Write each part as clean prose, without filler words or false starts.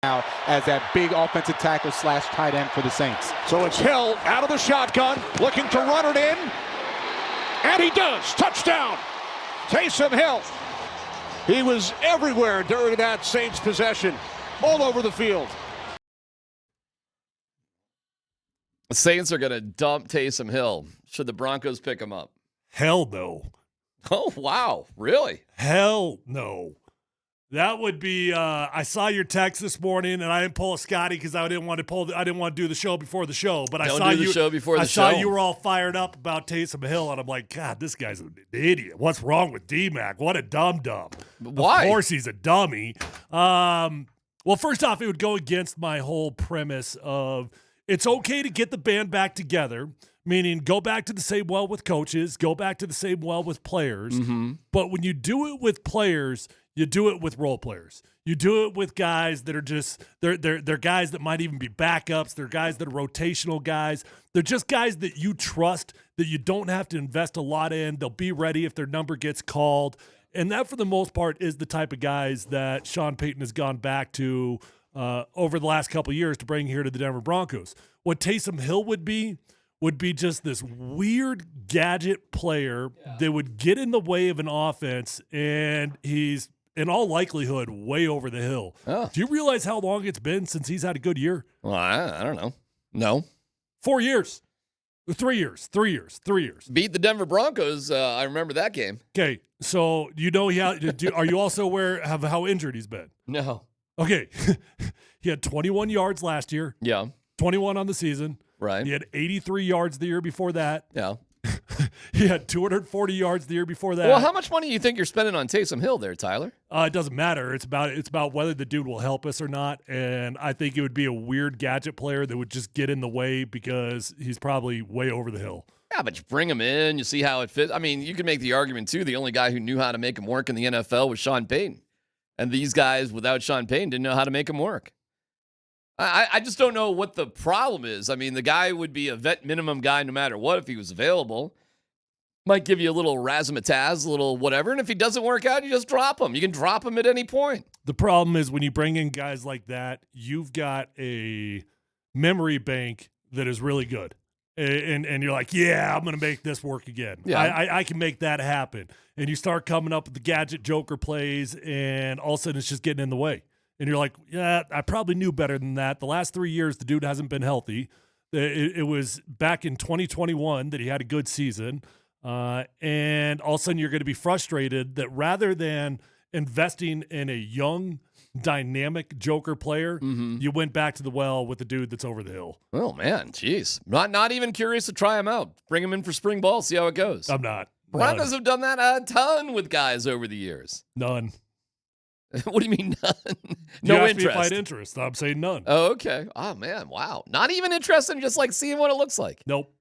now as that big offensive tackle / tight end for the Saints. So it's Hill out of the shotgun, looking to run it in. And he does. Touchdown. Taysom Hill. He was everywhere during that Saints possession, all over the field. The Saints are going to dump Taysom Hill. Should the Broncos pick him up? Hell no. Oh, wow. Really? Hell no. That would be. I saw your text this morning, and I didn't pull a Scotty because I didn't want to do the show before the show. But I saw you were all fired up about Taysom Hill, and I'm like, God, this guy's an idiot. What's wrong with D-Mac? What a dum-dum. Why? Of course he's a dummy. Well, first off, it would go against my whole premise of it's okay to get the band back together, meaning go back to the same well with coaches, go back to the same well with players. Mm-hmm. But when you do it with players, you do it with role players. You do it with guys that are just they're guys that might even be backups. They're guys that are rotational guys. They're just guys that you trust, that you don't have to invest a lot in. They'll be ready if their number gets called. And that, for the most part, is the type of guys that Sean Payton has gone back to over the last couple of years to bring here to the Denver Broncos. What Taysom Hill would be just this weird gadget player that would get in the way of an offense, and he's, in all likelihood, way over the hill. Oh. Do you realize how long it's been since he's had a good year? Well, I don't know. No. 4 years. 3 years. 3 years. 3 years. Beat the Denver Broncos. I remember that game. Okay, so you know are you also aware of how injured he's been? No. Okay. He had 21 yards last year. Yeah. 21 on the season. Right. He had 83 yards the year before that. Yeah. He had 240 yards the year before that. Well, how much money do you think you're spending on Taysom Hill there, Tyler? It doesn't matter. It's about whether the dude will help us or not. And I think it would be a weird gadget player that would just get in the way because he's probably way over the hill. Yeah, but you bring him in, you see how it fits. I mean, you can make the argument, too, the only guy who knew how to make him work in the NFL was Sean Payton. And these guys, without Sean Payton, didn't know how to make him work. I just don't know what the problem is. I mean, the guy would be a vet minimum guy no matter what if he was available. Might give you a little razzmatazz, a little whatever. And if he doesn't work out, you just drop him. You can drop him at any point. The problem is when you bring in guys like that, you've got a memory bank that is really good. And you're like, yeah, I'm going to make this work again. Yeah. I can make that happen. And you start coming up with the gadget joker plays, and all of a sudden it's just getting in the way. And you're like, yeah, I probably knew better than that. The last 3 years, the dude hasn't been healthy. It was back in 2021 that he had a good season. And all of a sudden you're going to be frustrated that rather than investing in a young, dynamic joker player, you went back to the well with the dude that's over the hill. Oh, man, jeez. Not even curious to try him out. Bring him in for spring ball, see how it goes. I'm not. Broncos have done that a ton with guys over the years. None. What do you mean none? No interest. Me if I had interest. I'm saying none. Oh, okay. Oh, man, wow. Not even interested in just like seeing what it looks like. Nope.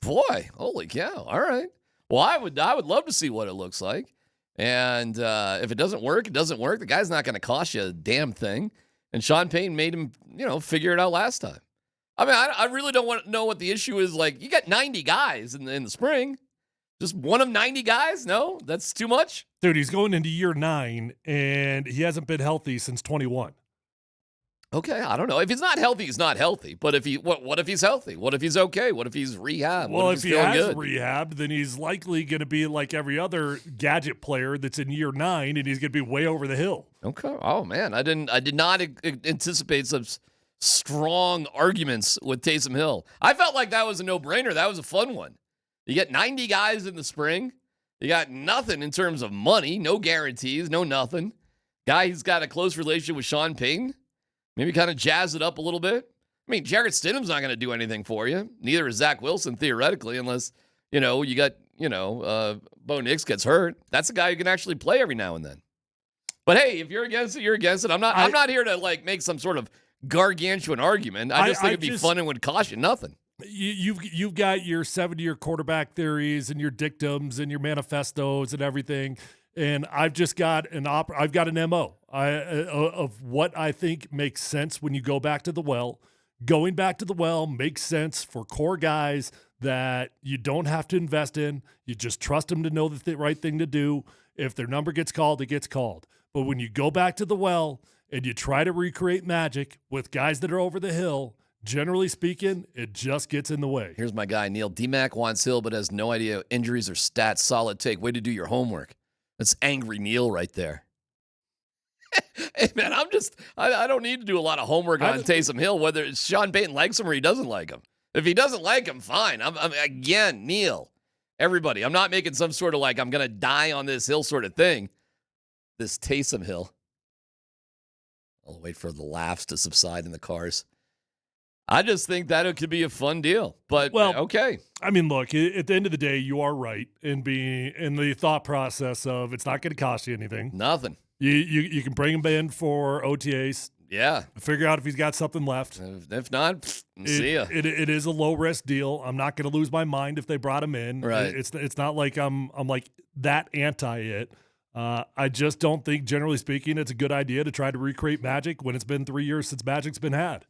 Boy, holy cow. All right. Well, I would love to see what it looks like. And if it doesn't work, it doesn't work. The guy's not going to cost you a damn thing. And Sean Payton made him, figure it out last time. I mean, I really don't want to know what the issue is. Like, you got 90 guys in the spring. Just one of 90 guys? No, that's too much. Dude, he's going into year 9, and he hasn't been healthy since 21. Okay, I don't know. If he's not healthy, he's not healthy. But if what if he's healthy? What if he's okay? What if he's rehab? Well, if he has rehab, then he's likely going to be like every other gadget player that's in year 9, and he's going to be way over the hill. Okay. Oh man, I did not anticipate such strong arguments with Taysom Hill. I felt like that was a no-brainer. That was a fun one. You get 90 guys in the spring. You got nothing in terms of money, no guarantees, no nothing. Guy who's got a close relationship with Sean Payton. Maybe kind of jazz it up a little bit. I mean, Jarrett Stidham's not going to do anything for you. Neither is Zach Wilson, theoretically, unless, you got, Bo Nix gets hurt. That's a guy who can actually play every now and then. But hey, if you're against it, you're against it. I'm not here to like make some sort of gargantuan argument. I just think it'd be fun and would cost you nothing. You've got your 70-year quarterback theories and your dictums and your manifestos and everything, and I've just got an MO of what I think makes sense when you go back to the well. Going back to the well makes sense for core guys that you don't have to invest in. You just trust them to know the right thing to do. If their number gets called, it gets called. But when you go back to the well and you try to recreate magic with guys that are over the hill, generally speaking, it just gets in the way. Here's my guy, Neil. D-Mac wants Hill, but has no idea injuries or stats. Solid take. Way to do your homework. That's angry Neil right there. Hey, man, I don't need to do a lot of homework on Taysom Hill, whether it's Sean Payton likes him or he doesn't like him. If he doesn't like him, fine. Again, Neil, everybody, I'm not making some sort of like I'm going to die on this hill sort of thing. This Taysom Hill. I'll wait for the laughs to subside in the cars. I just think that it could be a fun deal. But, okay. I mean, look, at the end of the day, you are right in the thought process of it's not going to cost you anything. Nothing. You can bring him in for OTAs. Yeah. Figure out if he's got something left. If not, see ya. It is a low-risk deal. I'm not going to lose my mind if they brought him in. Right. It's not like I'm like that anti-it. I just don't think, generally speaking, it's a good idea to try to recreate magic when it's been 3 years since magic's been had.